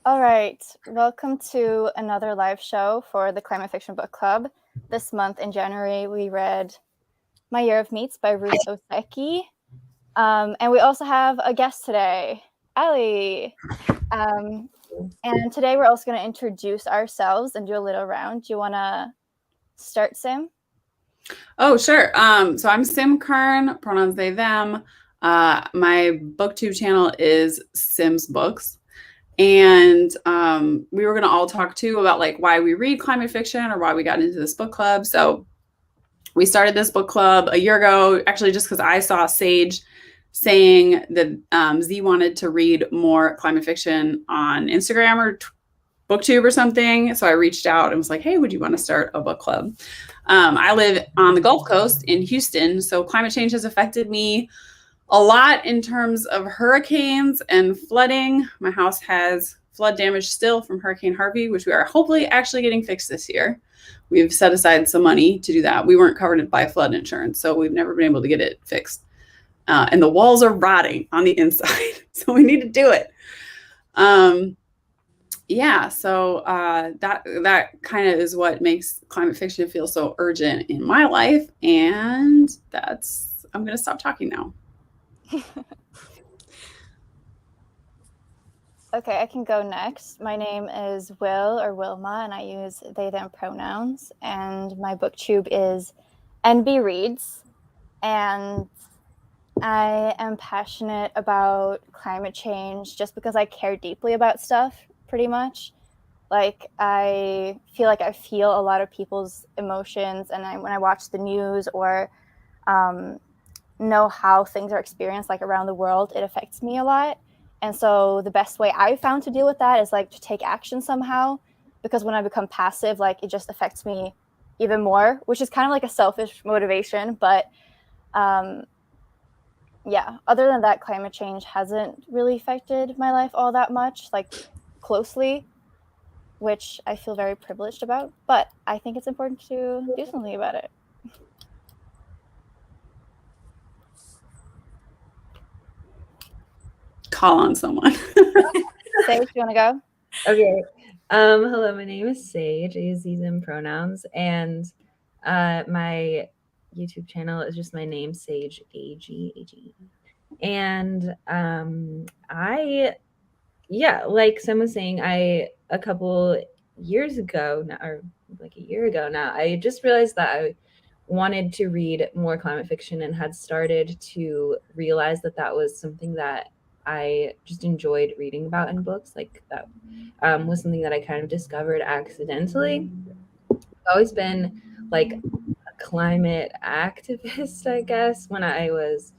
All right, welcome to another live show for the Climate Fiction Book Club. This month in January, we read My Year of Meats by Ruth Ozeki. And we also have a guest today, Ali. And today we're also going to introduce ourselves and do a little round. Do you want to start, Sim? Oh, sure. So I'm Sim Kern, pronouns they, them. My booktube channel is Sim's Books. And we were going to all talk too about like why we read climate fiction or why we got into this book club. So we started this book club a year ago, actually, just because I saw Sage saying that Z wanted to read more climate fiction on Instagram or booktube or something. So I reached out and was like, hey, would you want to start a book club? I live on the Gulf Coast in Houston, so climate change has affected me a lot in terms of hurricanes and flooding. My house has flood damage still from Hurricane Harvey, which we are hopefully actually getting fixed this year. We've set aside some money to do that. We weren't covered by flood insurance, so we've never been able to get it fixed. And the walls are rotting on the inside, so we need to do it. Yeah, so that kind of is what makes climate fiction feel so urgent in my life, and I'm gonna stop talking now. Okay, I can go next. My name is Will or Wilma, and I use they, them pronouns. And my booktube is NB Reads. And I am passionate about climate change just because I care deeply about stuff, pretty much. Like, I feel a lot of people's emotions, and when I watch the news or know how things are experienced like around the world, it affects me a lot. And so the best way I've found to deal with that is like to take action somehow, because when I become passive, like it just affects me even more, which is kind of like a selfish motivation. But yeah, other than that, climate change hasn't really affected my life all that much, like closely, which I feel very privileged about. But I think it's important to do something about it. Call on someone. Sage, do you want to go? Okay. Hello, my name is Sage. I use these in pronouns, and my YouTube channel is just my name, Sage AG. And like Sam was saying, a couple years ago now, or like a year ago now, I just realized that I wanted to read more climate fiction and had started to realize that that was something that I just enjoyed reading about in books. Like that was something that I kind of discovered accidentally. I've always been like a climate activist, I guess. When I was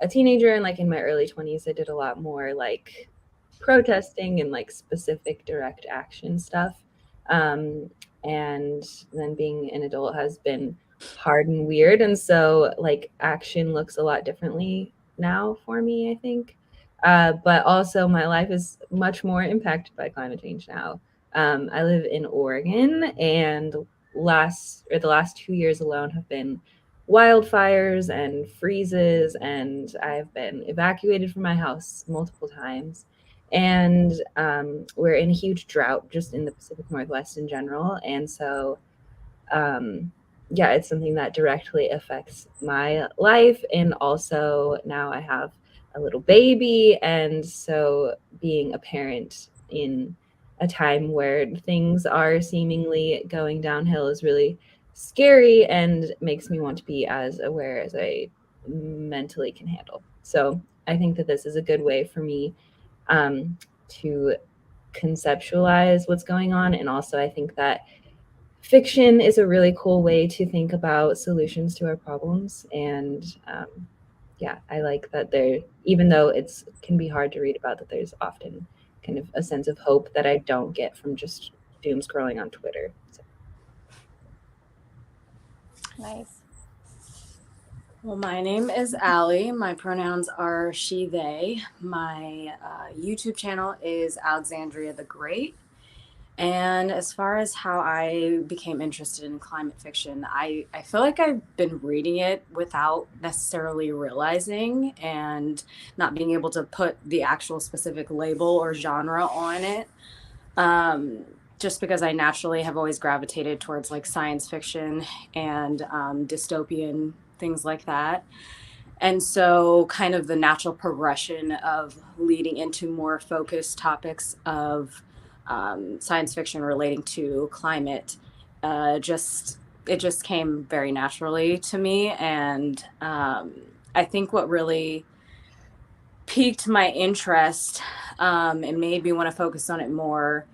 a teenager and like in my early 20s, I did a lot more like protesting and like specific direct action stuff. And then being an adult has been hard and weird. And so like action looks a lot differently now for me, I think. But also my life is much more impacted by climate change now. I live in Oregon, and the last 2 years alone have been wildfires and freezes, and I've been evacuated from my house multiple times. And we're in a huge drought just in the Pacific Northwest in general. And so, yeah, it's something that directly affects my life. And also, now I have a little baby. And so, being a parent in a time where things are seemingly going downhill is really scary and makes me want to be as aware as I mentally can handle. So, I think that this is a good way for me to conceptualize what's going on. And also, I think that fiction is a really cool way to think about solutions to our problems. And yeah, I like that even though it's can be hard to read about, that there's often kind of a sense of hope that I don't get from just doom scrolling on Twitter. So. Nice. Well, my name is Allie. My pronouns are she, they. My YouTube channel is Alexandria the Great. And as far as how I became interested in climate fiction, I feel like I've been reading it without necessarily realizing and not being able to put the actual specific label or genre on it. just because I naturally have always gravitated towards like science fiction and dystopian things like that. And so, kind of the natural progression of leading into more focused topics of science fiction relating to climate, just it just came very naturally to me. And I think what really piqued my interest and made me want to focus on it more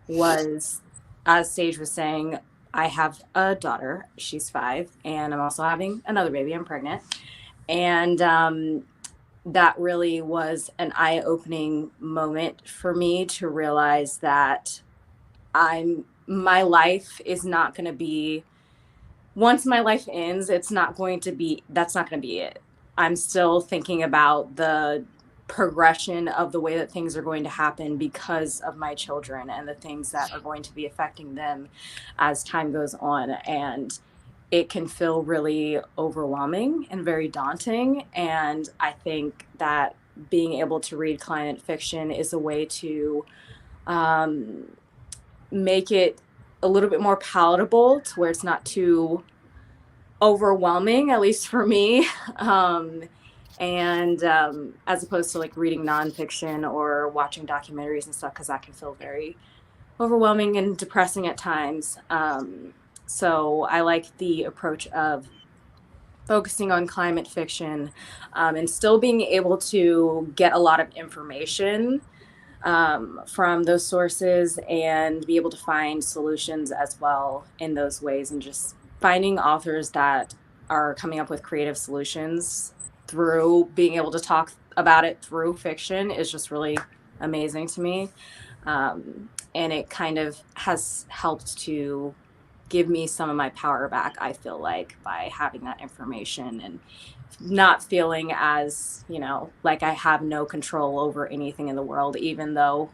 was, as Sage was saying, I have a daughter. She's 5, and I'm also having another baby. I'm pregnant. And that really was an eye-opening moment for me to realize that my life is not going to be, once my life ends, that's not going to be it. I'm still thinking about the progression of the way that things are going to happen because of my children and the things that are going to be affecting them as time goes on. And it can feel really overwhelming and very daunting. And I think that being able to read climate fiction is a way to make it a little bit more palatable, to where it's not too overwhelming, at least for me. And as opposed to like reading nonfiction or watching documentaries and stuff, because that can feel very overwhelming and depressing at times. So I like the approach of focusing on climate fiction and still being able to get a lot of information from those sources and be able to find solutions as well in those ways, and just finding authors that are coming up with creative solutions through being able to talk about it through fiction is just really amazing to me. And it kind of has helped to give me some of my power back, I feel like, by having that information and not feeling as, like I have no control over anything in the world, even though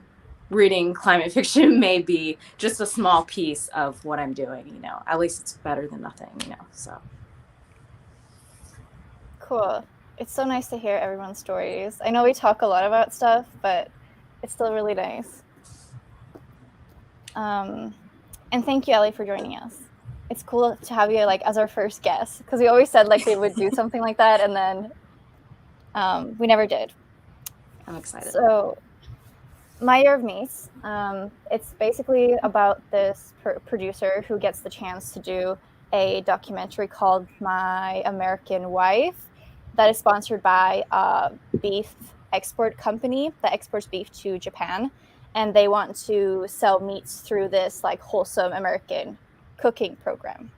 reading climate fiction may be just a small piece of what I'm doing, at least it's better than nothing, so. Cool. It's so nice to hear everyone's stories. I know we talk a lot about stuff, but it's still really nice. And thank you, Ellie, for joining us. It's cool to have you like as our first guest, because we always said like we would do something like that, and then we never did. I'm excited. So, My Year of Meats, it's basically about this producer who gets the chance to do a documentary called My American Wife that is sponsored by a beef export company that exports beef to Japan. And they want to sell meats through this like wholesome American cooking program.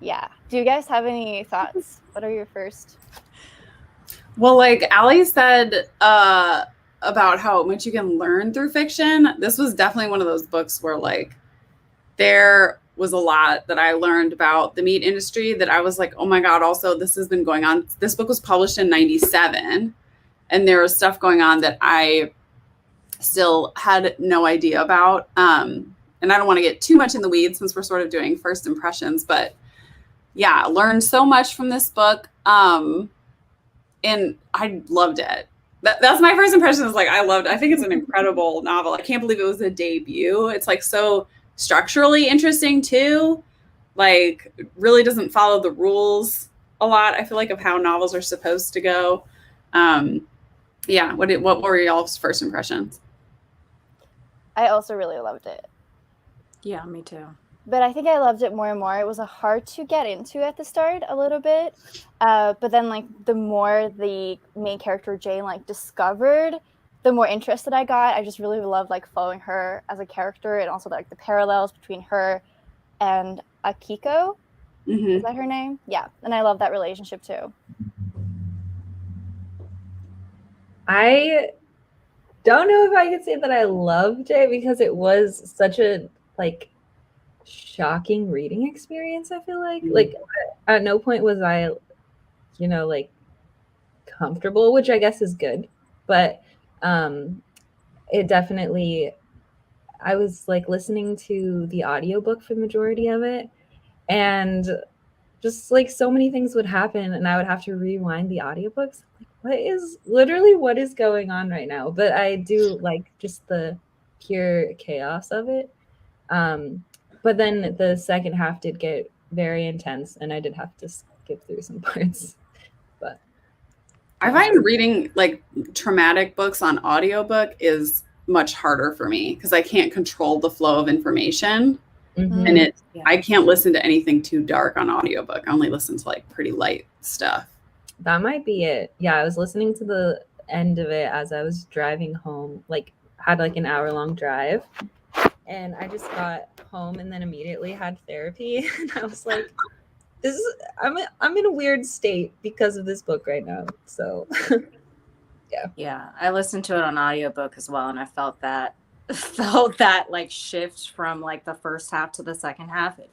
Yeah. Do you guys have any thoughts? What are your first? Well, like Allie said about how much you can learn through fiction, this was definitely one of those books where like there was a lot that I learned about the meat industry that I was like, oh my God, also this has been going on. This book was published in 1997, and there was stuff going on that I still had no idea about. And I don't want to get too much in the weeds since we're sort of doing first impressions, but yeah, learned so much from this book. And I loved it. That's my first impression, is like, I think it's an incredible novel. I can't believe it was a debut. It's like so structurally interesting too. Like really doesn't follow the rules a lot, I feel like, of how novels are supposed to go. Yeah. What were y'all's first impressions? I also really loved it. Yeah, me too. But I think I loved it more and more. It was hard to get into at the start a little bit. But then like the more the main character Jane like discovered, the more interested I got. I just really loved like following her as a character, and also like the parallels between her and Akiko. Mm-hmm. Is that her name? Yeah. And I love that relationship too. I don't know if I could say that I loved it, because it was such a like shocking reading experience. I feel like at no point was I, like comfortable, which I guess is good, but it definitely, I was like listening to the audiobook for the majority of it, and just like so many things would happen and I would have to rewind the audiobooks. Like, what is going on right now? But I do like just the pure chaos of it. But then the second half did get very intense, and I did have to skip through some parts. But I find reading like traumatic books on audiobook is much harder for me because I can't control the flow of information. Mhm. And I can't listen to anything too dark on audiobook. I only listen to like pretty light stuff. That might be it. Yeah, I was listening to the end of it as I was driving home, like had like an hour-long drive. And I just got home and then immediately had therapy. And I was like, I'm in a weird state because of this book right now. So Yeah, I listened to it on audiobook as well, and I felt that like shift from like the first half to the second half. It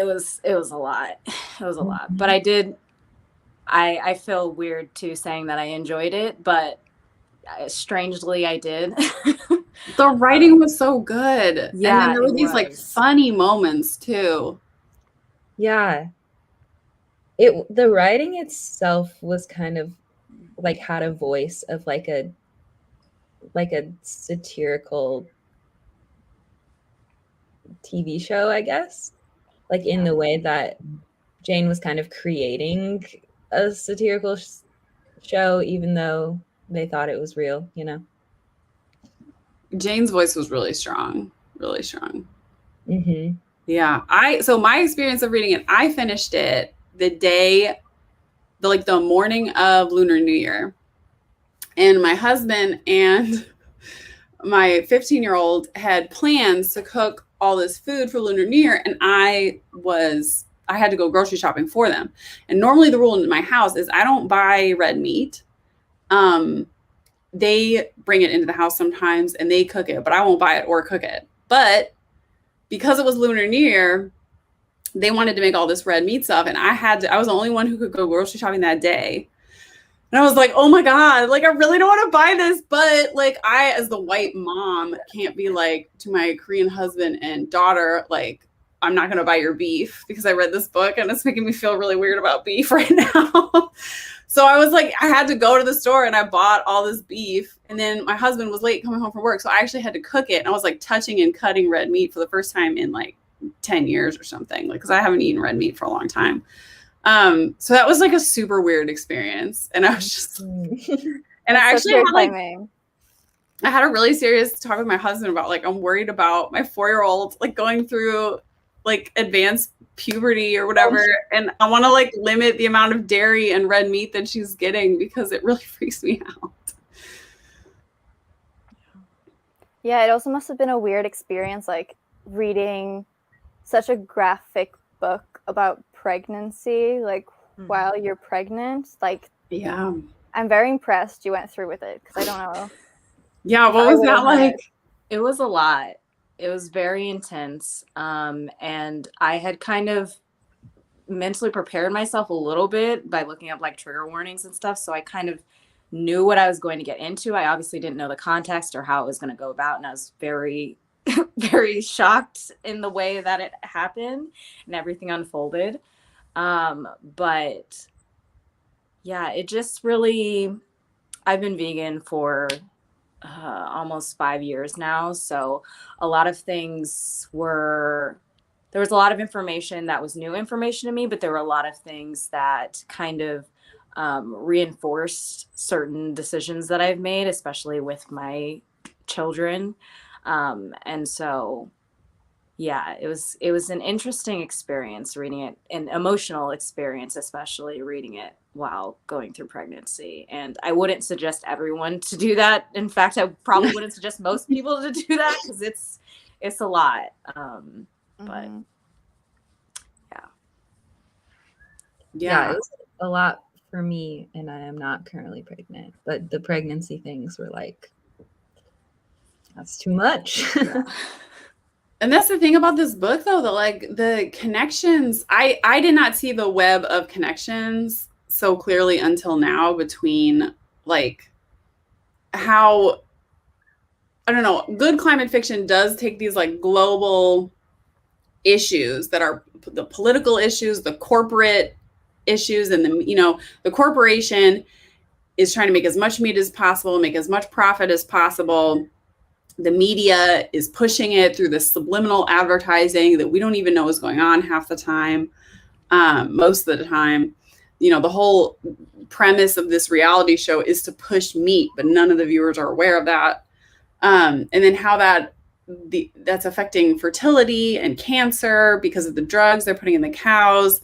was a lot. It was a lot. But I feel weird too saying that I enjoyed it, but strangely I did. The writing was so good. Yeah, and then there were it these like was. funny moments too. yeah, the writing itself was kind of like had a voice of like a satirical TV show, I guess. Like in the way that Jane was kind of creating a satirical show, even though they thought it was real, you know? Jane's voice was really strong, really strong. Mm-hmm. Yeah. So my experience of reading it, I finished it the morning of Lunar New Year. And my husband and my 15-year-old had plans to cook all this food for Lunar New Year. And I had to go grocery shopping for them. And normally the rule in my house is I don't buy red meat. They bring it into the house sometimes and they cook it, but I won't buy it or cook it. But because it was Lunar New Year, they wanted to make all this red meat stuff. And I was the only one who could go grocery shopping that day. And I was like, oh my God, like, I really don't want to buy this. But like, I, as the white mom, can't be like to my Korean husband and daughter, like, I'm not going to buy your beef because I read this book and it's making me feel really weird about beef right now. So I was like, I had to go to the store and I bought all this beef. And then my husband was late coming home from work. So I actually had to cook it. And I was like touching and cutting red meat for the first time in like 10 years or something, like, because I haven't eaten red meat for a long time. So that was like a super weird experience. And I was just, and I actually had like, I had a really serious talk with my husband about like, I'm worried about my 4-year-old like going through like advanced puberty or whatever. And I want to like limit the amount of dairy and red meat that she's getting because it really freaks me out. Yeah, it also must have been a weird experience, like reading such a graphic book about pregnancy, like while you're pregnant. Like, yeah, I'm very impressed you went through with it because I don't know. Yeah, what was that like? It was a lot. It was very intense. And I had kind of mentally prepared myself a little bit by looking up like trigger warnings and stuff. So I kind of knew what I was going to get into. I obviously didn't know the context or how it was going to go about. And I was very, very shocked in the way that it happened and everything unfolded. But yeah, it just really, I've been vegan for almost 5 years now. So a lot of things there was a lot of information that was new information to me, but there were a lot of things that kind of reinforced certain decisions that I've made, especially with my children. And so, yeah, it was an interesting experience reading it, an emotional experience, especially reading it while going through pregnancy. And I wouldn't suggest everyone to do that. In fact, I probably wouldn't suggest most people to do that because it's a lot. But yeah, it was a lot for me, and I am not currently pregnant. But the pregnancy things were like, that's too much. And that's the thing about this book, though, that like the connections, I did not see the web of connections so clearly until now between like how, I don't know, good climate fiction does take these like global issues that are the political issues, the corporate issues, and the corporation is trying to make as much meat as possible, make as much profit as possible. the media is pushing it through this subliminal advertising that we don't even know is going on half the time, most of the time. You know, the whole premise of this reality show is to push meat, but none of the viewers are aware of that. And then how that's affecting fertility and cancer because of the drugs they're putting in the cows.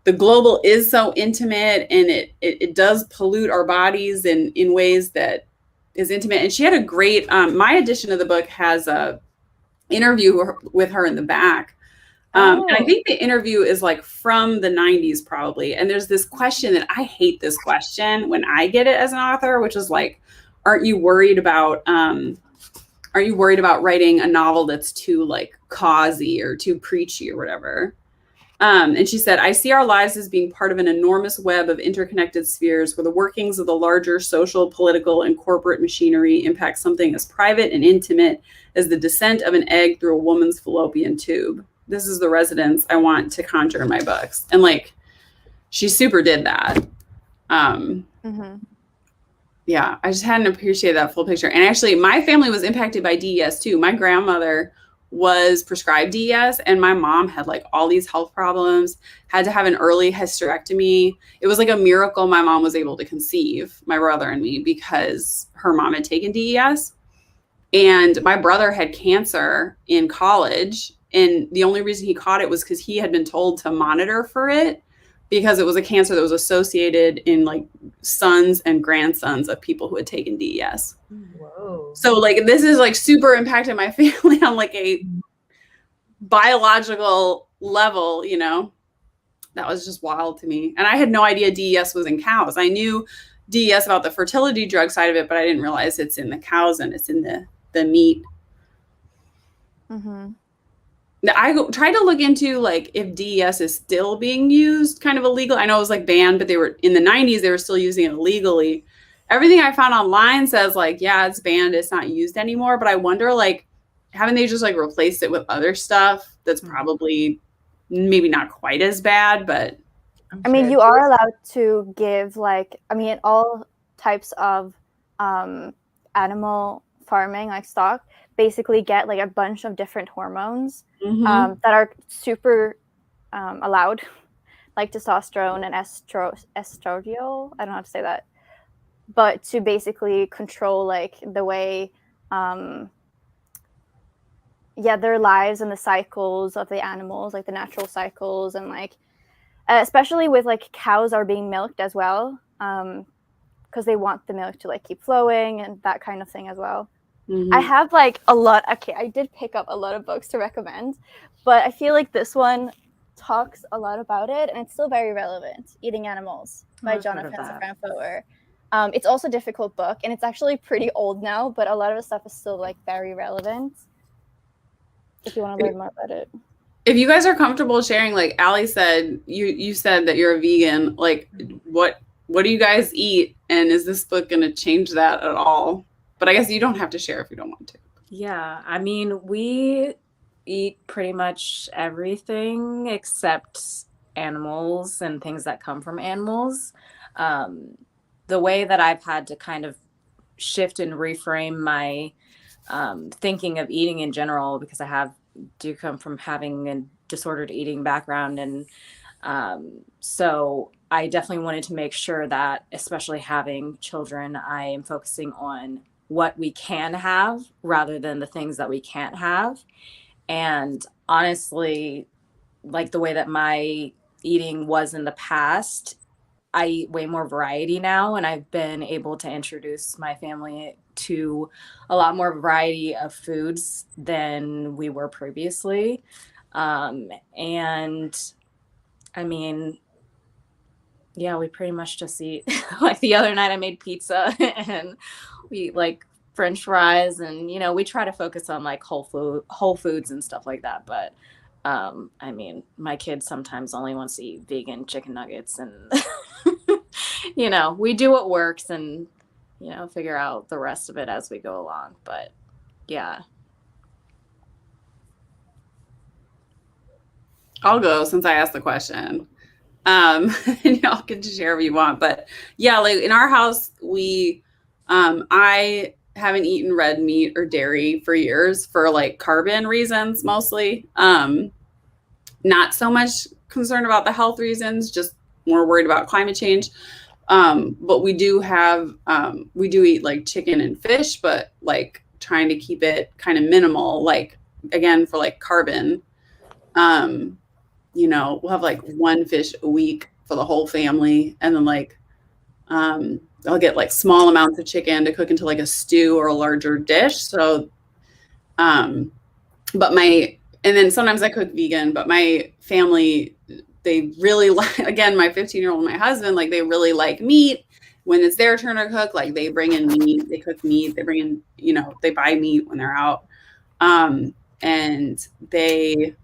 The global is so intimate, and it does pollute our bodies in ways that is intimate. And she had a great, my edition of the book has a interview with her in the back. And I think the interview is like from the 90s probably. And there's this question that I hate this question when I get it as an author, which is like, aren't you worried about writing a novel that's too like causey or too preachy or whatever? And she said, I see our lives as being part of an enormous web of interconnected spheres where the workings of the larger social, political, and corporate machinery impact something as private and intimate as the descent of an egg through a woman's fallopian tube. This is the resonance I want to conjure in my books. And like, she super did that. Yeah, I just hadn't appreciated that full picture. And actually, my family was impacted by DES too. My grandmother was prescribed DES, and my mom had like all these health problems, had to have an early hysterectomy. It was like a miracle my mom was able to conceive, my brother and me, because her mom had taken DES. And my brother had cancer in college, and the only reason he caught it was because he had been told to monitor for it, because it was a cancer that was associated in like sons and grandsons of people who had taken DES. Whoa. So like, this is like super impacted my family on like a biological level, you know. That was just wild to me. And I had no idea DES was in cows. I knew DES about the fertility drug side of it, but I didn't realize it's in the cows and it's in the meat. I tried to look into like if DES is still being used kind of illegal. I know it was like banned, but they were in the 90s, they were still using it illegally. Everything I found online says like, yeah, it's banned, it's not used anymore. But I wonder, like, haven't they just like replaced it with other stuff that's probably maybe not quite as bad, but I mean, you are allowed to give like, I mean, all types of animal farming, like stock, basically get like a bunch of different hormones that are super allowed, like testosterone and estradiol. I don't know how to say that, but to basically control like the way, their lives and the cycles of the animals, like the natural cycles, and like especially with like cows are being milked as well, because they want the milk to like keep flowing and that kind of thing as well. I have like a lot. Okay, I did pick up a lot of books to recommend, but I feel like this one talks a lot about it, and it's still very relevant. Eating Animals by Jonathan Safran Foer. It's also a difficult book, and it's actually pretty old now, but a lot of the stuff is still like very relevant. If you want to learn more about it. If you guys are comfortable sharing, like Allie said, you said that you're a vegan. Like, what do you guys eat, and is this book going to change that at all? But I guess you don't have to share if you don't want to. Yeah, I mean, we eat pretty much everything except animals and things that come from animals. The way that I've had to kind of shift and reframe my thinking of eating in general, because I do come from having a disordered eating background, and so I definitely wanted to make sure that, especially having children, I am focusing on what we can have rather than the things that we can't have. And honestly, like the way that my eating was in the past, I eat way more variety now, and I've been able to introduce my family to a lot more variety of foods than we were previously. And I mean, yeah, we pretty much just eat. Like the other night I made pizza and we eat like French fries, and you know, we try to focus on like whole foods and stuff like that. But I mean, my kid sometimes only wants to eat vegan chicken nuggets, and you know, we do what works and, you know, figure out the rest of it as we go along. But yeah. I'll go since I asked the question. And y'all can share if you want. But yeah, like in our house, I haven't eaten red meat or dairy for years for like carbon reasons mostly. Not so much concerned about the health reasons, just more worried about climate change. But we do eat like chicken and fish, but like trying to keep it kind of minimal, like again, for like carbon. We'll have like one fish a week for the whole family. And then like, I'll get like small amounts of chicken to cook into like a stew or a larger dish. So, and then sometimes I cook vegan, but my family, they really like, again, my 15-year-old and my husband, like they really like meat. When it's their turn to cook, like they bring in meat, they cook meat, they bring in, they buy meat when they're out. And they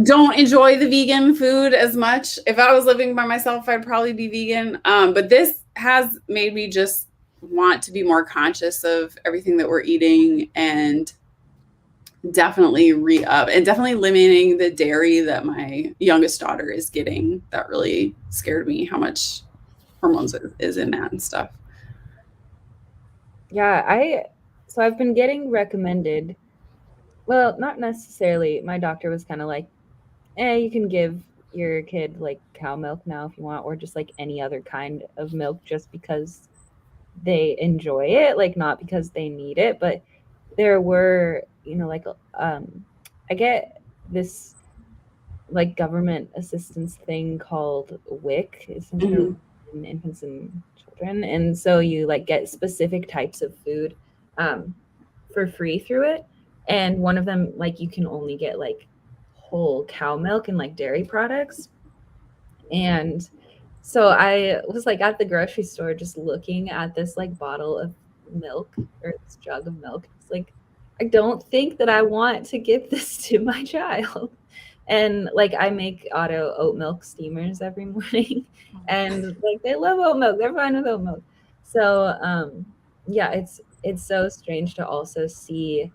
don't enjoy the vegan food as much. If I was living by myself, I'd probably be vegan. But this has made me just want to be more conscious of everything that we're eating and definitely re-up and definitely limiting the dairy that my youngest daughter is getting. That really scared me how much hormones is in that and stuff. Yeah, so I've been getting recommended, well, not necessarily. My doctor was kind of like, you can give your kid like cow milk now if you want, or just like any other kind of milk just because they enjoy it, like not because they need it. But there were, like I get this like government assistance thing called WIC, essentially in infants and children, and so you like get specific types of food for free through it. And one of them, like you can only get like whole cow milk and like dairy products. And so I was like at the grocery store just looking at this like bottle of milk or this jug of milk. It's like, I don't think that I want to give this to my child. And like I make Otto oat milk steamers every morning, and like they love oat milk. They're fine with oat milk. So yeah, it's so strange to also see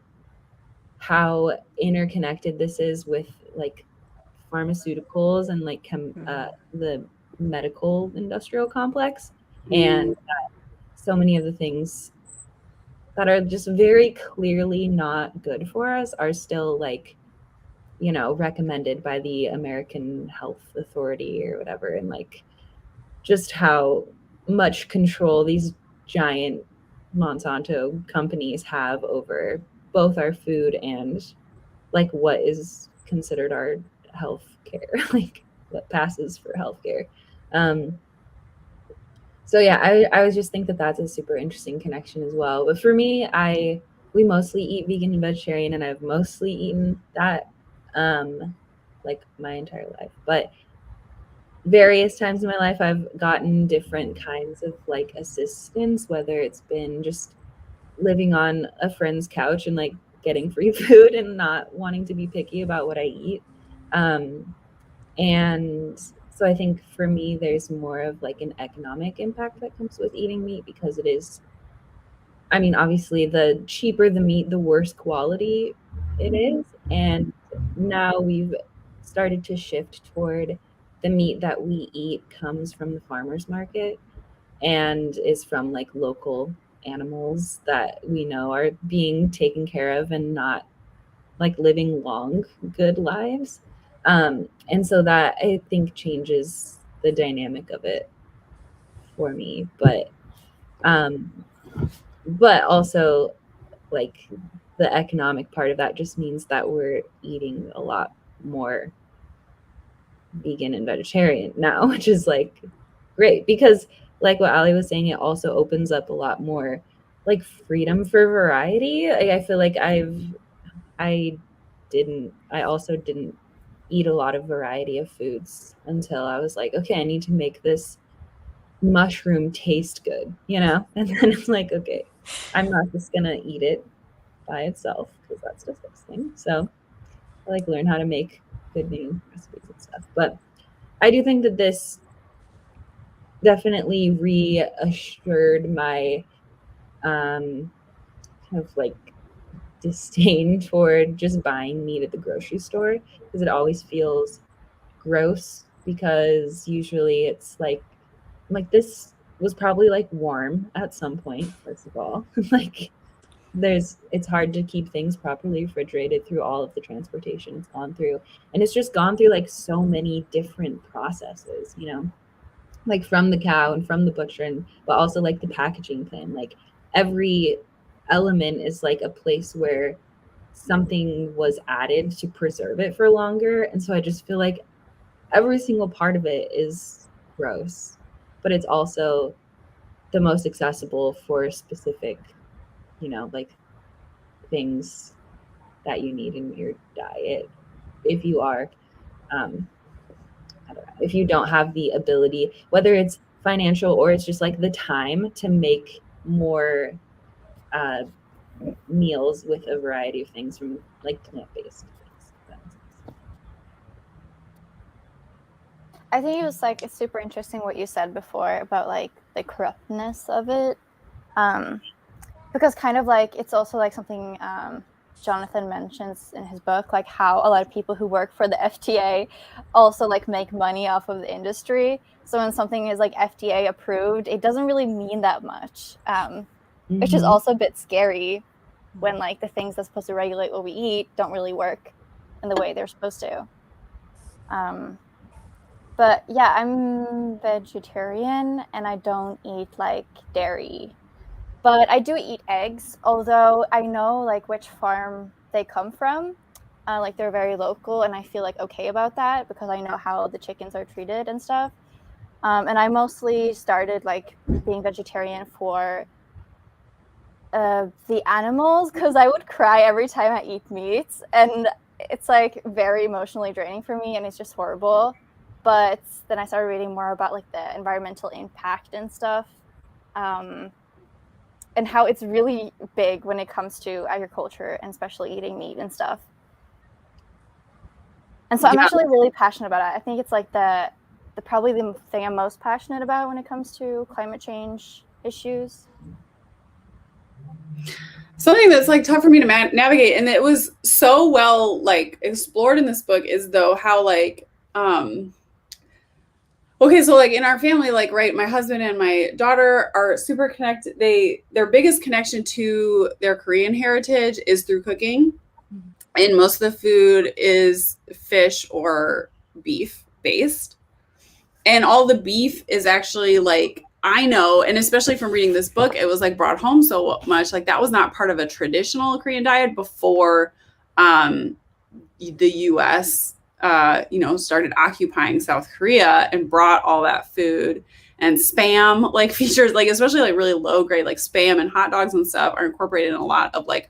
how interconnected this is with like pharmaceuticals and like the medical industrial complex, and so many of the things that are just very clearly not good for us are still like recommended by the American Health Authority or whatever. And like just how much control these giant Monsanto companies have over both our food and like what is considered our health care, like what passes for healthcare. So yeah, I always just think that that's a super interesting connection as well. But for me, we mostly eat vegan and vegetarian, and I've mostly eaten that like my entire life. But various times in my life, I've gotten different kinds of like assistance, whether it's been just living on a friend's couch and like getting free food and not wanting to be picky about what I eat. And so I think for me, there's more of like an economic impact that comes with eating meat, because it is, I mean, obviously the cheaper the meat, the worse quality it is. And now we've started to shift toward the meat that we eat comes from the farmer's market and is from like local animals that we know are being taken care of and not like living long, good lives. And so that I think changes the dynamic of it for me. But also like the economic part of that just means that we're eating a lot more vegan and vegetarian now, which is like great, because like what Ali was saying, it also opens up a lot more like freedom for variety. Like I feel like I also didn't eat a lot of variety of foods until I was like, okay, I need to make this mushroom taste good, and then it's like, okay, I'm not just gonna eat it by itself because that's disgusting. So I like learn how to make good vegan recipes and stuff. But I do think that this definitely reassured my kind of like disdain toward just buying meat at the grocery store, because it always feels gross, because usually it's like this was probably like warm at some point, first of all. Like it's hard to keep things properly refrigerated through all of the transportation it's gone through. And it's just gone through like so many different processes, you know, like from the cow and from the butcher, and but also like the packaging plan. Like every element is like a place where something was added to preserve it for longer. And so I just feel like every single part of it is gross, but it's also the most accessible for specific, you know, like things that you need in your diet. If you are, I don't know, if you don't have the ability, whether it's financial or it's just like the time to make more meals with a variety of things from like plant-based things. I think it was like, it's super interesting what you said before about like the corruptness of it. Because kind of like, it's also like something Jonathan mentions in his book, like how a lot of people who work for the FDA also like make money off of the industry. So when something is like FDA approved, it doesn't really mean that much, which is also a bit scary when like the things that's supposed to regulate what we eat don't really work in the way they're supposed to. But yeah, I'm vegetarian and I don't eat like dairy. But I do eat eggs, although I know like which farm they come from. Like they're very local, and I feel like okay about that because I know how the chickens are treated and stuff. And I mostly started like being vegetarian for the animals, because I would cry every time I eat meat, and it's like very emotionally draining for me, and it's just horrible. But then I started reading more about like the environmental impact and stuff. And how it's really big when it comes to agriculture and especially eating meat and stuff. And so I'm actually really passionate about it. I think it's like the probably the thing I'm most passionate about when it comes to climate change issues. Something that's like tough for me to navigate, and it was so well like explored in this book, is though how like okay, so like in our family, like, right, my husband and my daughter are super connected. Their biggest connection to their Korean heritage is through cooking. And most of the food is fish or beef based. And all the beef is actually like, I know, and especially from reading this book, it was like brought home so much. Like that was not part of a traditional Korean diet before the US started occupying South Korea and brought all that food. And spam like features, like especially like really low grade, like spam and hot dogs and stuff are incorporated in a lot of like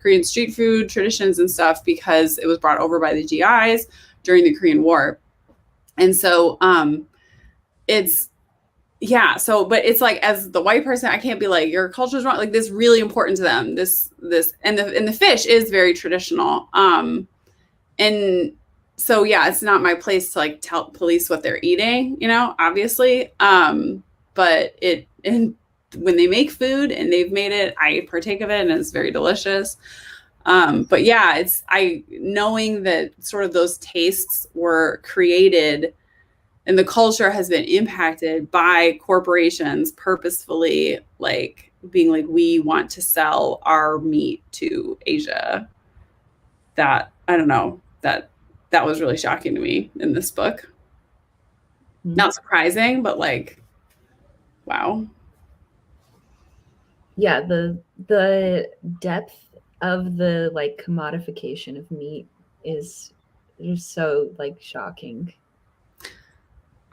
Korean street food traditions and stuff because it was brought over by the GIs during the Korean War. And so but it's like, as the white person, I can't be like, your culture is wrong. Like this is really important to them. This and the fish is very traditional. And so, yeah, it's not my place to like tell police what they're eating, you know, obviously. But when they make food and they've made it, I partake of it and it's very delicious. But yeah, knowing that sort of those tastes were created and the culture has been impacted by corporations purposefully, like being like, we want to sell our meat to Asia. That, I don't know, that was really shocking to me in this book. Not surprising, but like, wow. Yeah, the depth of the like commodification of meat is just so like shocking.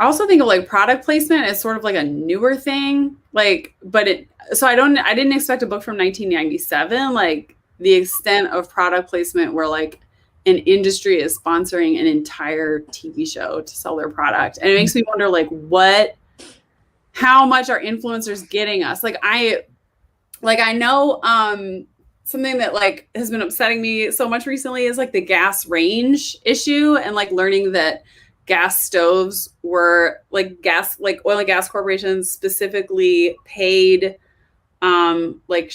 I also think of like product placement as sort of like a newer thing. Like, I didn't expect a book from 1997, like the extent of product placement where like an industry is sponsoring an entire TV show to sell their product. And it makes me wonder like how much are influencers getting us? Like I know something that like has been upsetting me so much recently is like the gas range issue, and like learning that gas stoves were like oil and gas corporations specifically paid like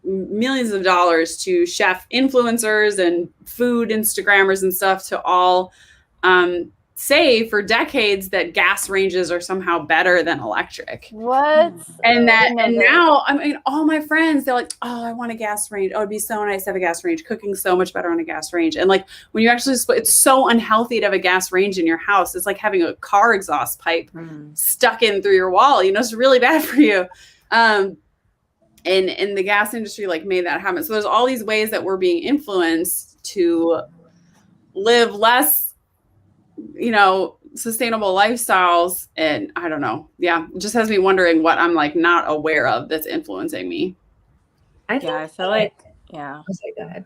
millions of dollars to chef influencers and food Instagrammers and stuff to all say for decades that gas ranges are somehow better than electric. What? And I didn't know this. now, I mean, all my friends, they're like, oh, I want a gas range. Oh, it'd be so nice to have a gas range. Cooking's so much better on a gas range. And like when you actually split, it's so unhealthy to have a gas range in your house. It's like having a car exhaust pipe stuck in through your wall. You know, it's really bad for you. And the gas industry like made that happen. So there's all these ways that we're being influenced to live less, you know, sustainable lifestyles. And I don't know. Yeah. It just has me wondering what I'm like not aware of that's influencing me. I feel like, yeah. Okay, go ahead.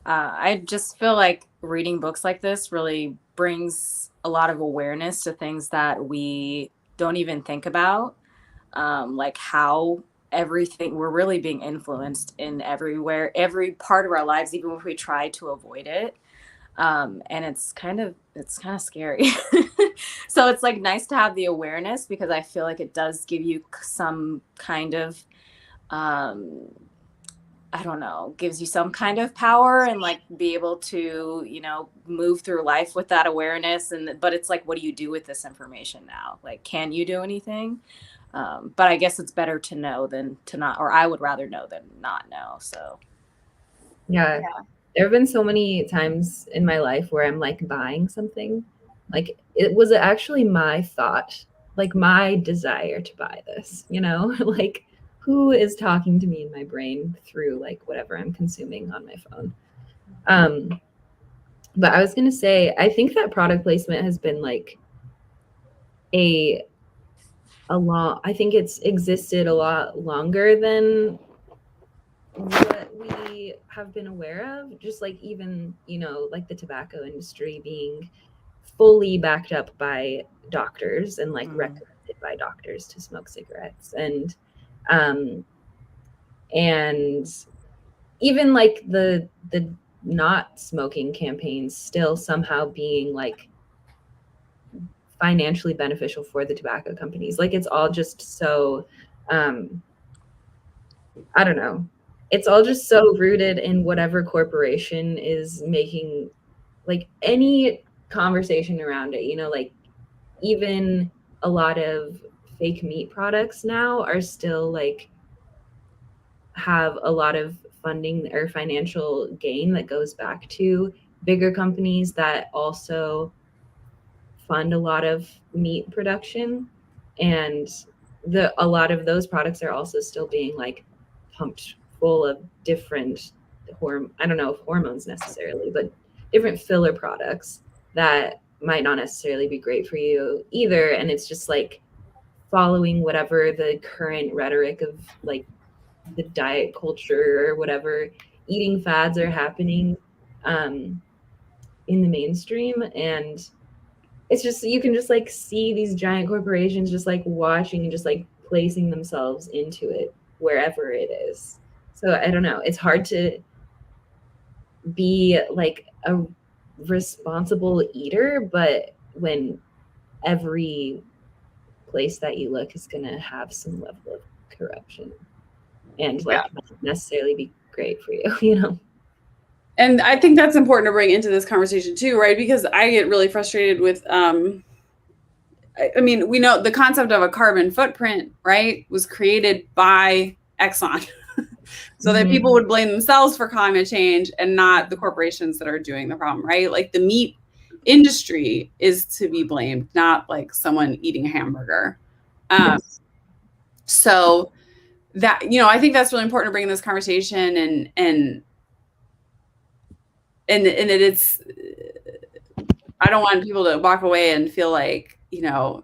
I just feel like reading books like this really brings a lot of awareness to things that we don't even think about. Like how everything, we're really being influenced in everywhere, every part of our lives, even if we try to avoid it. And it's kind of scary. So it's like nice to have the awareness, because I feel like it does give you some kind of, I don't know, gives you some kind of power and like be able to, you know, move through life with that awareness. But it's like, what do you do with this information now? Like, can you do anything? But I guess it's better to know than to not, or I would rather know than not know. So yeah. There have been so many times in my life where I'm like buying something, like it was actually my thought, like my desire to buy this, you know, like who is talking to me in my brain through like whatever I'm consuming on my phone. But I was going to say, I think that product placement has been like I think it's existed a lot longer than what we have been aware of, just like even, you know, like the tobacco industry being fully backed up by doctors and like recommended by doctors to smoke cigarettes, and even like the not smoking campaigns still somehow being like financially beneficial for the tobacco companies. Like it's all just so I don't know. It's all just so rooted in whatever corporation is making like any conversation around it, you know, like even a lot of fake meat products now are still like have a lot of funding or financial gain that goes back to bigger companies that also fund a lot of meat production. And a lot of those products are also still being like pumped full of different I don't know if hormones necessarily, but different filler products that might not necessarily be great for you either. And it's just like following whatever the current rhetoric of like the diet culture or whatever eating fads are happening in the mainstream. And it's just, you can just like see these giant corporations just like watching and just like placing themselves into it wherever it is. So I don't know, it's hard to be like a responsible eater, but when every place that you look is going to have some level of corruption and like not necessarily be great for you, you know? And I think that's important to bring into this conversation too, right? Because I get really frustrated with, I mean, we know the concept of a carbon footprint, right, was created by Exxon. So that people would blame themselves for climate change and not the corporations that are doing the problem, right? Like the meat industry is to be blamed, not like someone eating a hamburger. So that, you know, I think that's really important to bring in this conversation, and it's, I don't want people to walk away and feel like, you know,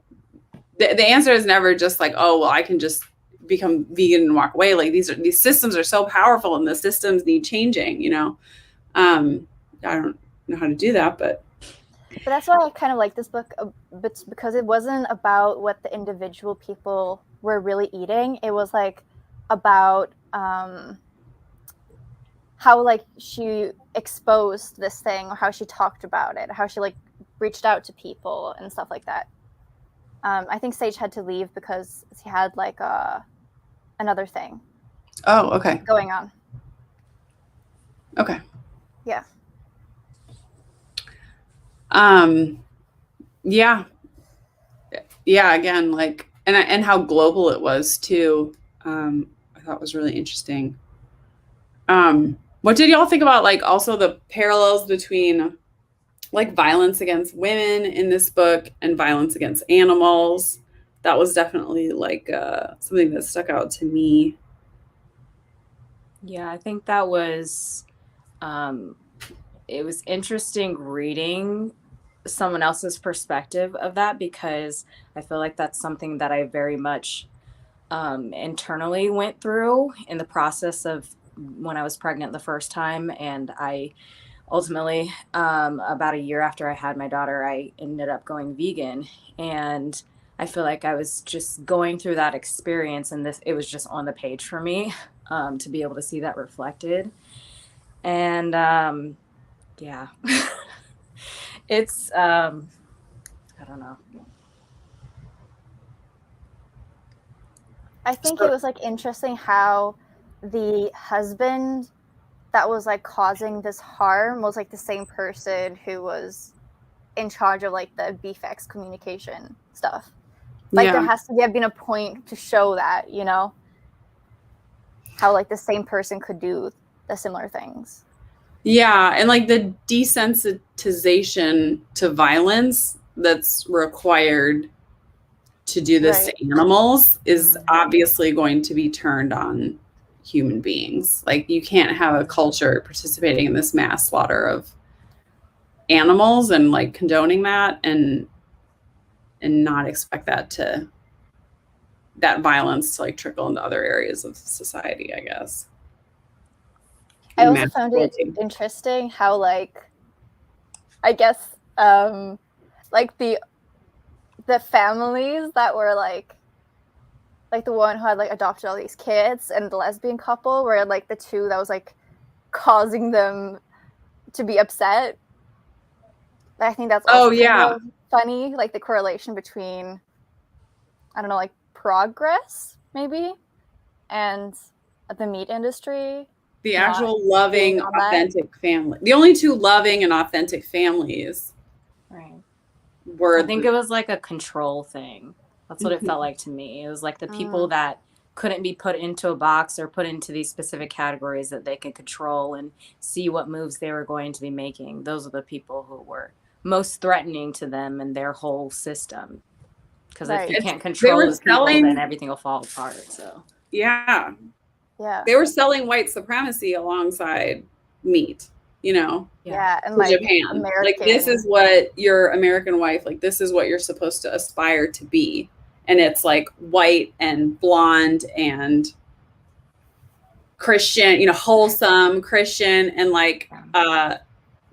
the answer is never just like, oh, well, I can just become vegan and walk away. Like these systems are so powerful and the systems need changing, you know. I don't know how to do that, but that's why I kind of like this book, because it wasn't about what the individual people were really eating. It was like about how like she exposed this thing, or how she talked about it, how she like reached out to people and stuff like that. I think Sage had to leave because he had like another thing. Oh, okay. Going on. Okay. Yeah. Yeah. Yeah. Again, like, and how global it was too. I thought was really interesting. What did y'all think about like also the parallels between like violence against women in this book and violence against animals? That was definitely like something that stuck out to me. Yeah, I think that was it was interesting reading someone else's perspective of that, because I feel like that's something that I very much internally went through in the process of when I was pregnant the first time. And I ultimately, about a year after I had my daughter, I ended up going vegan. And I feel like I was just going through that experience, and it was just on the page for me, to be able to see that reflected. And yeah, it's, I don't know. I think it was like interesting how the husband that was like causing this harm was like the same person who was in charge of like the BFX communication stuff. Like there has to have been a point to show that, you know, how like the same person could do the similar things. Yeah, and like the desensitization to violence that's required to do this to animals is obviously going to be turned on human beings. Like you can't have a culture participating in this mass slaughter of animals and like condoning that and not expect that violence to like trickle into other areas of society, I guess. I also found it interesting how like I guess like the families that were like the one who had like adopted all these kids and the lesbian couple were like the two that was like causing them to be upset. I think that's also kind of funny, like the correlation between, I don't know, like progress maybe and the meat industry. The actual loving, authentic family. The only two loving and authentic families. Right. Were I think it was like a control thing. That's what it felt like to me. It was like the people that couldn't be put into a box or put into these specific categories that they could control and see what moves they were going to be making. Those are the people who were most threatening to them and their whole system. Because if you can't control those people, then everything will fall apart. So yeah. Yeah. They were selling white supremacy alongside meat, you know? Yeah. And like Japan. American. Like this is what your American wife, like this is what you're supposed to aspire to be. And it's like white and blonde and Christian, you know, wholesome Christian and like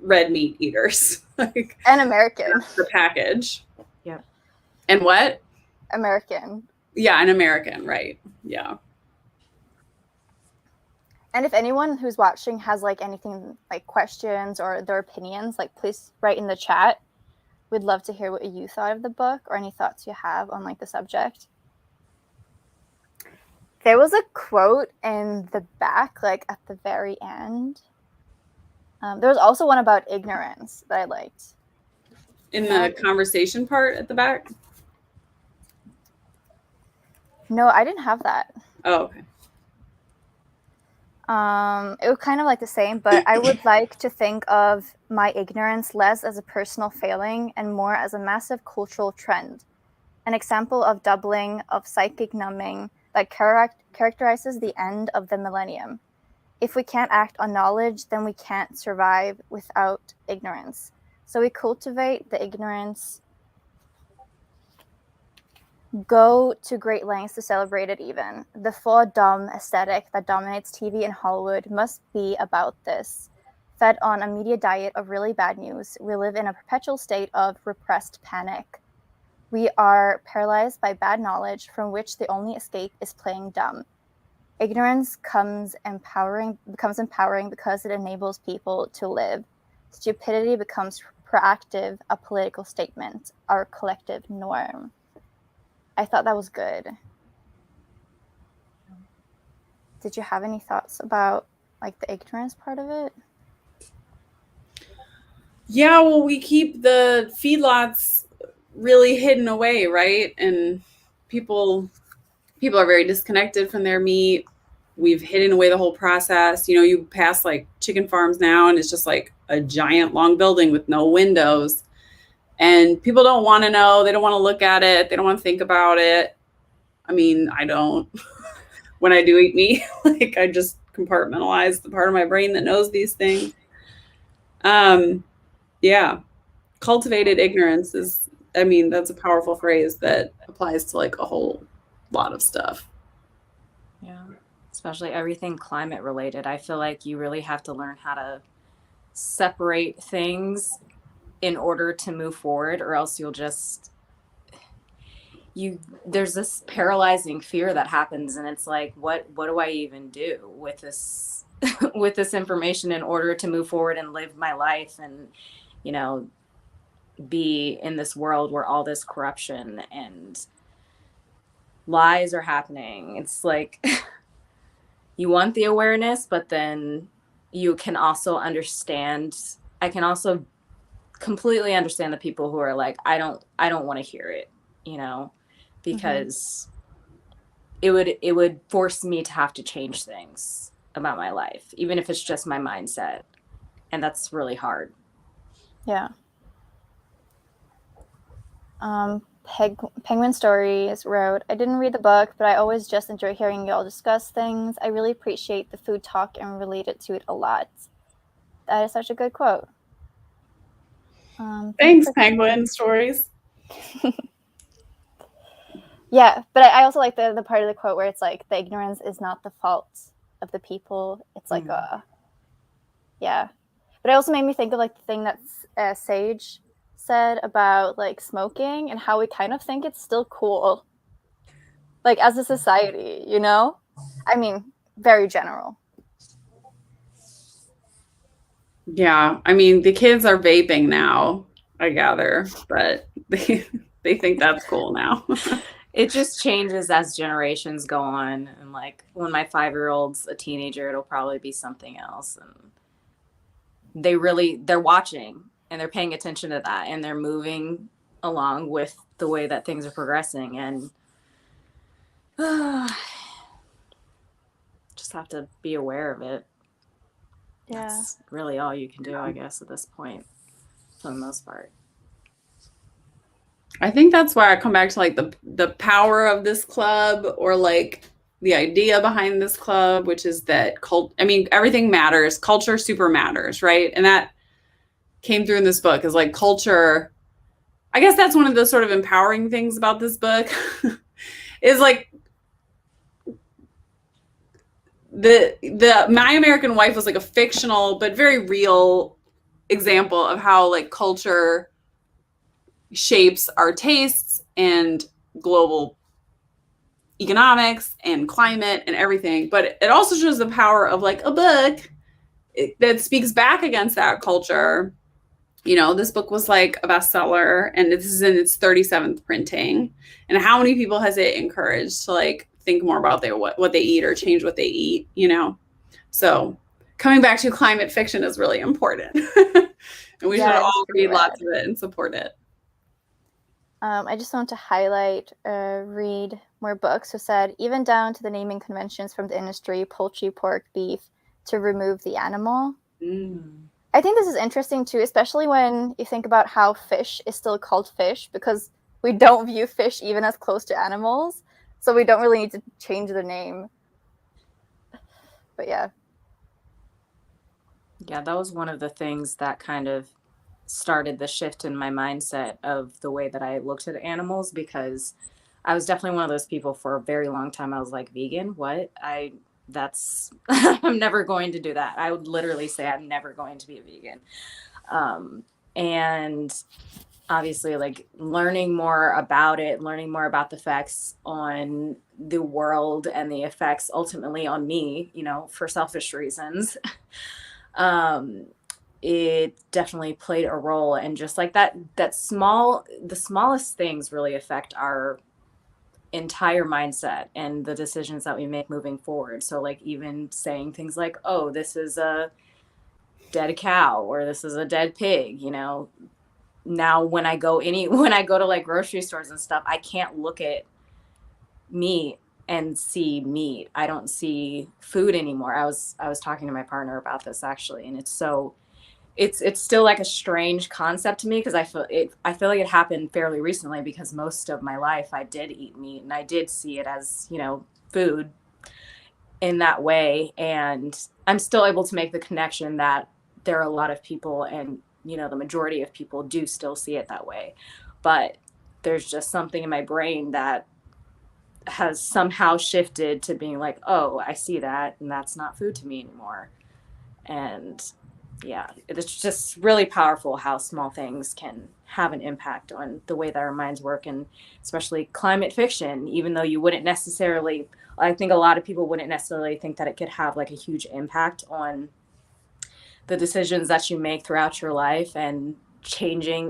red meat eaters. Like and American. That's the package. Yep. And what? American. Yeah, an American, right. Yeah. And if anyone who's watching has like anything like questions or their opinions, like please write in the chat. We'd love to hear what you thought of the book or any thoughts you have on like the subject. There was a quote in the back, like at the very end. There was also one about ignorance that I liked. In the conversation part at the back? No, I didn't have that. Oh, okay. It was kind of like the same, but I would like to think of my ignorance less as a personal failing and more as a massive cultural trend, an example of doubling of psychic numbing that characterizes the end of the millennium. If we can't act on knowledge, then we can't survive without ignorance. So we cultivate the ignorance, go to great lengths to celebrate it even. The full dumb aesthetic that dominates TV and Hollywood must be about this. Fed on a media diet of really bad news, we live in a perpetual state of repressed panic. We are paralyzed by bad knowledge from which the only escape is playing dumb. Ignorance becomes empowering because it enables people to live. Stupidity becomes proactive, a political statement, our collective norm. I thought that was good. Did you have any thoughts about like the ignorance part of it? Yeah, well, we keep the feedlots really hidden away, right? And people are very disconnected from their meat. We've hidden away the whole process. You know, you pass like chicken farms now and it's just like a giant long building with no windows. And people don't want to know. They don't want to look at it. They don't want to think about it. I mean, I don't. When I do eat meat, like I just compartmentalize the part of my brain that knows these things. Yeah. Cultivated ignorance is, I mean, that's a powerful phrase that applies to like a whole lot of stuff. Yeah. Especially everything climate related. I feel like you really have to learn how to separate things in order to move forward, or else you'll just there's this paralyzing fear that happens, and it's like, what do I even do with this with this information in order to move forward and live my life and, you know, be in this world where all this corruption and lies are happening. It's like you want the awareness, but then you can also understand. I can also completely understand the people who are like, I don't want to hear it, you know, because it would force me to have to change things about my life, even if it's just my mindset. And that's really hard. Yeah. Penguin Stories wrote, I didn't read the book, but I always just enjoy hearing you all discuss things. I really appreciate the food talk and related to it a lot. That is such a good quote. Thanks, Penguin Stories. Yeah, but I also like the part of the quote where it's like, the ignorance is not the fault of the people. It's like yeah. But it also made me think of like the thing that Sage said about like smoking and how we kind of think it's still cool, like as a society, you know? I mean, very general. Yeah, I mean, the kids are vaping now, I gather, but they think that's cool now. It just changes as generations go on. And like when my 5-year-old's a teenager, it'll probably be something else. And they're watching and they're paying attention to that, and they're moving along with the way that things are progressing. And just have to be aware of it. Yeah. That's really all you can do, I guess, at this point, for the most part. I think that's why I come back to like the power of this club, or like the idea behind this club, which is that everything matters. Culture super matters, right? And that came through in this book, is like culture. I guess that's one of the sort of empowering things about this book is like the My American Wife was like a fictional but very real example of how like culture shapes our tastes and global economics and climate and everything. But it also shows the power of like a book that speaks back against that culture. You know, this book was like a bestseller, and this is in its 37th printing. And how many people has it encouraged to like think more about what they eat or change what they eat, you know? So coming back to climate fiction is really important. And we should all read lots of it and support it. I just want to highlight, read more books who said, even down to the naming conventions from the industry, poultry, pork, beef, to remove the animal. I think this is interesting too, especially when you think about how fish is still called fish, because we don't view fish even as close to animals. So we don't really need to change the name. But yeah. Yeah, that was one of the things that kind of started the shift in my mindset of the way that I looked at animals, because I was definitely one of those people for a very long time. I was like, vegan? What? I'm never going to do that. I would literally say I'm never going to be a vegan. And obviously like learning more about it, learning more about the effects on the world and the effects ultimately on me, you know, for selfish reasons. It definitely played a role. And just like the smallest things really affect our entire mindset and the decisions that we make moving forward. So like even saying things like, oh, this is a dead cow or this is a dead pig, you know, now when I go to like grocery stores and stuff, I can't look at meat and see meat. I don't see food anymore. I was talking to my partner about this actually, and it's still like a strange concept to me because I feel like it happened fairly recently because most of my life I did eat meat and I did see it as, you know, food in that way. And I'm still able to make the connection that there are a lot of people, and, you know, the majority of people do still see it that way. But there's just something in my brain that has somehow shifted to being like, oh, I see that, and that's not food to me anymore. And yeah, it's just really powerful how small things can have an impact on the way that our minds work, and especially climate fiction, even though you wouldn't necessarily, I think a lot of people wouldn't necessarily think that it could have like a huge impact on the decisions that you make throughout your life and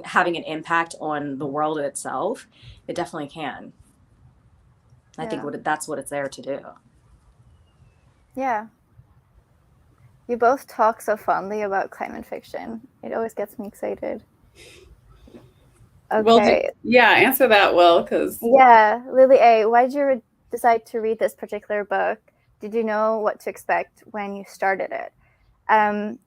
having an impact on the world itself. It definitely can. I think that's what it's there to do. Yeah. You both talk so fondly about climate fiction. It always gets me excited. Okay. Well, answer that, Will, because... Yeah, Lily A., why did you decide to read this particular book? Did you know what to expect when you started it?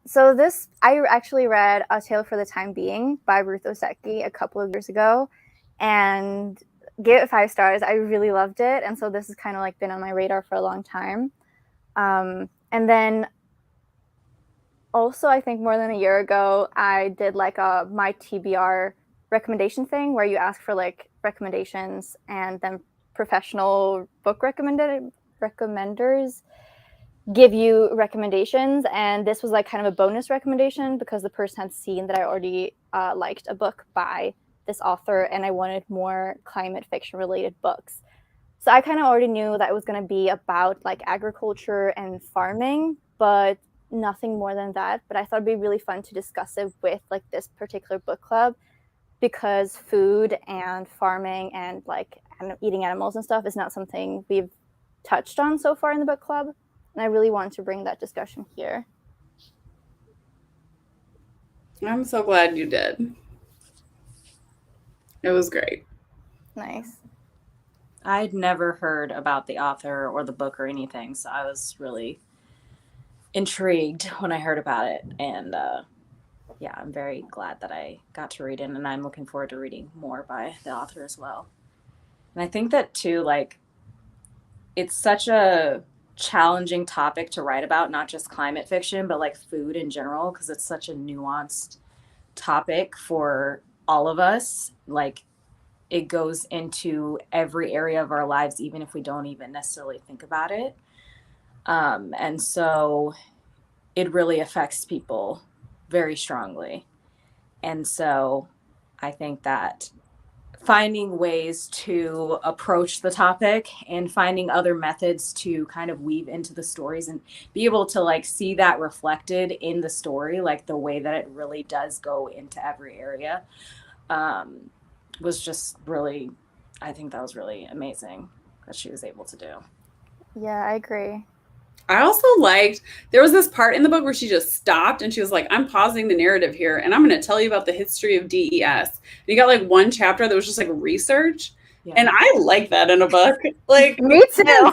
So I actually read A Tale for the Time Being by Ruth Ozeki a couple of years ago, and gave it 5 stars. I really loved it, and so this has kind of like been on my radar for a long time. And then also, I think more than a year ago, I did like a my TBR recommendation thing where you ask for like recommendations, and then professional book recommenders give you recommendations. And this was like kind of a bonus recommendation because the person had seen that I already liked a book by this author, and I wanted more climate fiction related books. So I kind of already knew that it was going to be about like agriculture and farming, but nothing more than that. But I thought it'd be really fun to discuss it with like this particular book club, because food and farming and like eating animals and stuff is not something we've touched on so far in the book club. And I really want to bring that discussion here. I'm so glad you did. It was great. Nice. I'd never heard about the author or the book or anything, so I was really intrigued when I heard about it. And yeah, I'm very glad that I got to read it, and I'm looking forward to reading more by the author as well. And I think that too, like, it's such a challenging topic to write about, not just climate fiction, but like food in general, because it's such a nuanced topic for all of us. Like, it goes into every area of our lives, even if we don't even necessarily think about it. And so it really affects people very strongly. And so I think that finding ways to approach the topic and finding other methods to kind of weave into the stories and be able to like see that reflected in the story, like the way that it really does go into every area, was just really, I think that was really amazing that she was able to do. Yeah, I agree. I also liked, there was this part in the book where she just stopped and she was like, I'm pausing the narrative here and I'm going to tell you about the history of DES. And you got like one chapter that was just like research. Yeah. And I like that in a book. Like, me too.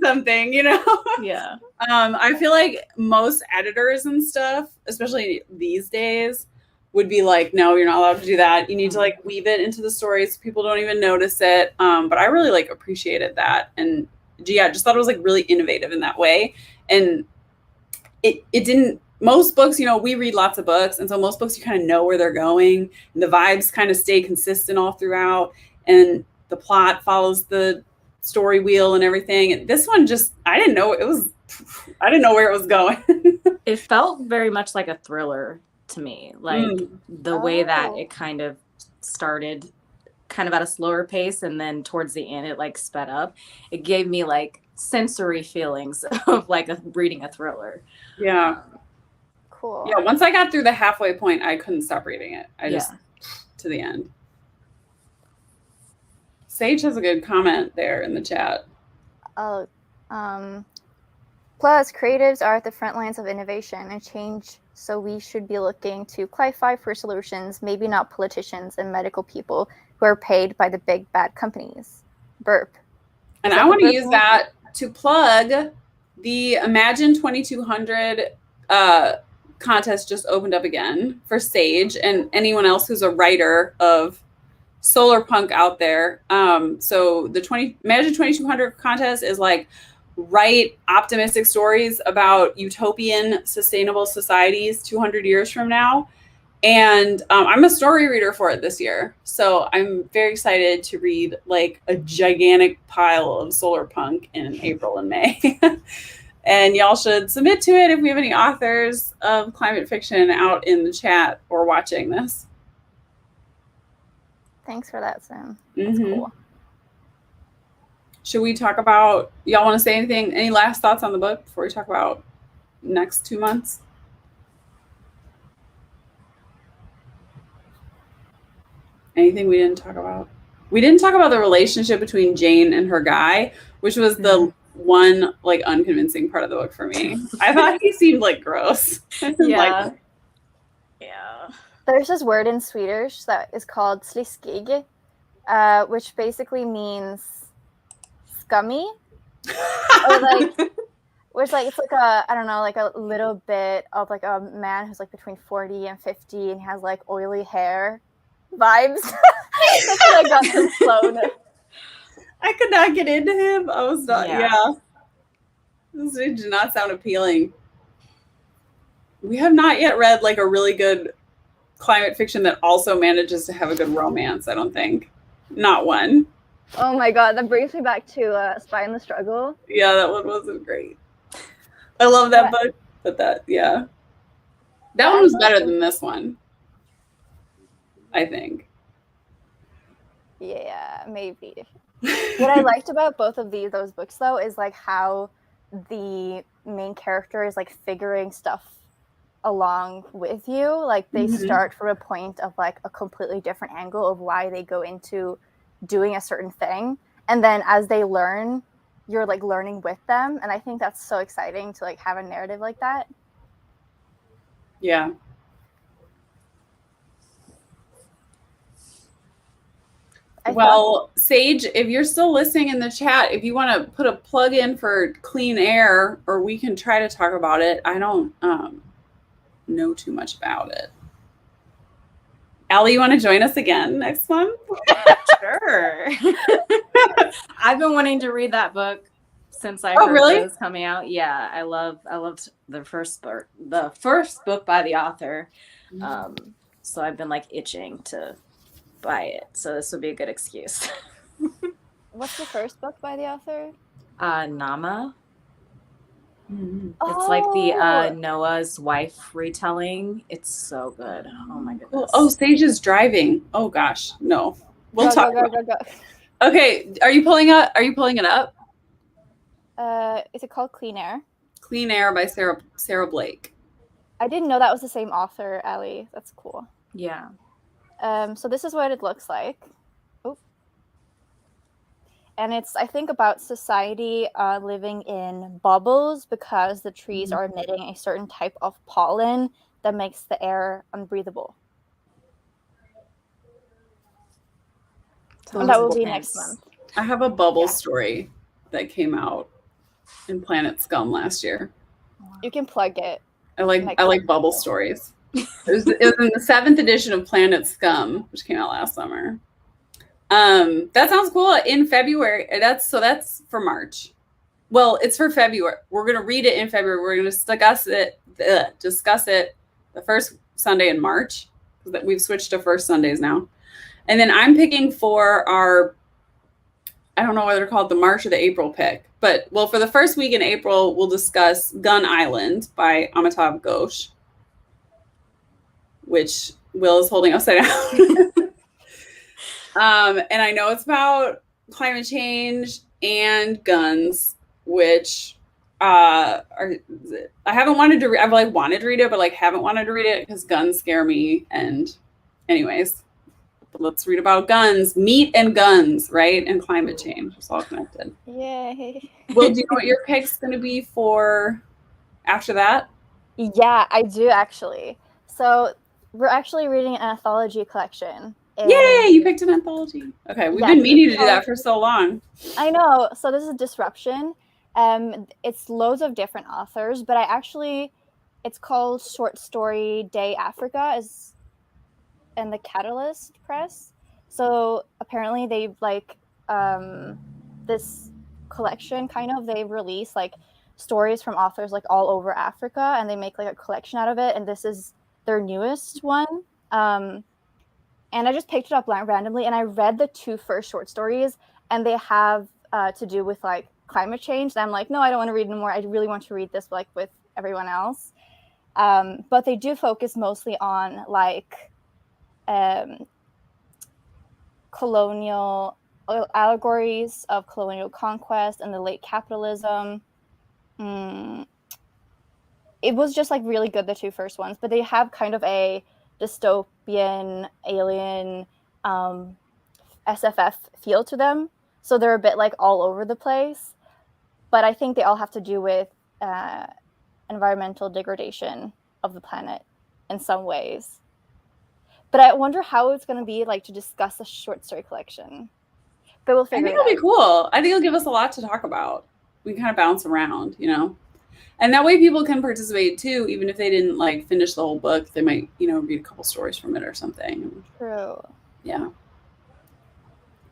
Something, you know? Yeah. I feel like most editors and stuff, especially these days, would be like, no, you're not allowed to do that. You need to like weave it into the story so people don't even notice it. But I really like appreciated that. And yeah, just thought it was like really innovative in that way. And it didn't, most books, you know, we read lots of books. And so most books, you kind of know where they're going and the vibes kind of stay consistent all throughout. And the plot follows the story wheel and everything. And this one just, I didn't know where it was going. It felt very much like a thriller to me. Like the way that it kind of started kind of at a slower pace, and then towards the end it like sped up. It gave me like sensory feelings of like reading a thriller. Yeah. Cool. Yeah, once I got through the halfway point, I couldn't stop reading it. I just to the end. Sage has a good comment there in the chat. Plus, creatives are at the front lines of innovation and change So we should be looking to clarify for solutions, maybe not politicians and medical people who are paid by the big bad companies. Burp. And Is that I the want to burp use one? that to plug the Imagine 2200 contest just opened up again for Sage and anyone else who's a writer of solar punk out there. So the Imagine 2200 contest is like write optimistic stories about utopian sustainable societies 200 years from now. And I'm a story reader for it this year. So I'm very excited to read like a gigantic pile of solar punk in April and May. And y'all should submit to it if we have any authors of climate fiction out in the chat or watching this. Thanks for that, Sim. That's Mhm. cool. Should we talk about, y'all want to say anything? Any last thoughts on the book before we talk about next 2 months? Anything we didn't talk about? We didn't talk about the relationship between Jane and her guy, which was the one like unconvincing part of the book for me. I thought he seemed like gross. Yeah. Like, Yeah. There's this word in Swedish that is called sliskig, which basically means scummy, or like, which like it's like a, I don't know, like a little bit of like a man who's like between 40 and 50 and he has like oily hair vibes. That's what I got from Sloan. I could not get into him. I was not. Yeah. Yeah. This did not sound appealing. We have not yet read like a really good climate fiction that also manages to have a good romance, I don't think. Not one. Oh my god, that brings me back to Spy in the Struggle. Yeah, that one wasn't great. I love that book, but that, yeah. That one was better than this one, I think. Yeah, maybe. What I liked about both of those books, though, is like how the main character is like figuring stuff along with you. Like they start from a point of like a completely different angle of why they go into doing a certain thing, and then as they learn, you're like learning with them, and I think that's so exciting to like have a narrative like that. Yeah. Well, Sage, if you're still listening in the chat, if you want to put a plug in for clean air, or we can try to talk about it. I don't know too much about it. Allie, you want to join us again next month? Sure. I've been wanting to read that book since I heard really? it was coming out. Yeah, I loved the first book by the author. So I've been like itching to buy it. So this would be a good excuse. What's the first book by the author? Nama. Mm-hmm. It's like the Noah's wife retelling. It's so good. Oh my goodness. Oh, Sage is driving. Oh gosh, no. We'll talk. Go. Okay, are you pulling it up? Is it called Clean Air? Clean Air by Sarah Blake. I didn't know that was the same author, Allie. That's cool. Yeah. So this is what it looks like. Oh. And it's, I think, about society living in bubbles because the trees are emitting a certain type of pollen that makes the air unbreathable. And that will be next month. I have a bubble story that came out in Planet Scum last year. You can plug it. I like bubble stories. It was in the 7th edition of Planet Scum, which came out last summer. That sounds cool. In February, that's for March. Well, it's for February. We're gonna read it in February. We're gonna discuss it the first Sunday in March. We've switched to first Sundays now. And then I'm picking for our, I don't know whether to call it the March or the April pick, but well, for the first week in April, we'll discuss Gun Island by Amitav Ghosh, which Will is holding upside down. And I know it's about climate change and guns, which I haven't wanted to read. I've like wanted to read it, but like haven't wanted to read it because guns scare me. And anyways, but let's read about guns, meat and guns, right? And climate change. It's all connected. Yay. Will, do you know what your pick's going to be for after that? Yeah, I do actually. So we're actually reading an anthology collection. Yay, you picked an anthology. Okay, we've Yes, been meaning to it's do that called, for so long. I know. So this is Disruption. It's loads of different authors, but it's called Short Story Day Africa is in the Catalyst Press. So apparently they like this collection kind of they release like stories from authors like all over Africa and they make like a collection out of it and this is their newest one. Um, and I just picked it up randomly and I read the two first short stories and they have to do with like climate change. And I'm like, no, I don't want to read anymore. I really want to read this like with everyone else. But they do focus mostly on like colonial allegories of colonial conquest and the late capitalism. It was just like really good, the two first ones, but they have kind of a dystopian alien SFF feel to them. So they're a bit like all over the place. But I think they all have to do with environmental degradation of the planet in some ways. But I wonder how it's going to be like to discuss a short story collection. But we'll I figure think it it'll out. be cool. I think it'll give us a lot to talk about. We can kind of bounce around, you know? And that way people can participate too, even if they didn't like finish the whole book, they might, you know, read a couple stories from it or something. True. Yeah.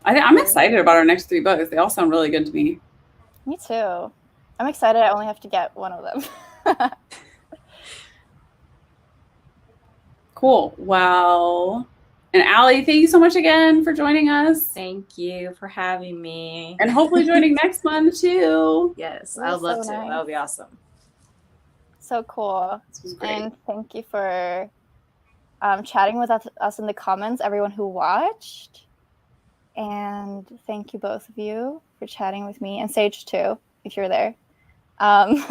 I'm excited about our next 3 books. They all sound really good to me. Me too. I'm excited. I only have to get one of them. Cool. Well, and Allie, thank you so much again for joining us. Thank you for having me. And hopefully joining next month too. Yes, It I was would love so to. nice. That would be awesome. So cool. This was great. And thank you for chatting with us in the comments, everyone who watched. And thank you both of you for chatting with me, and Sage too, if you're there. And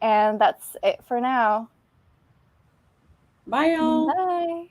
that's it for now. Bye, y'all. Bye.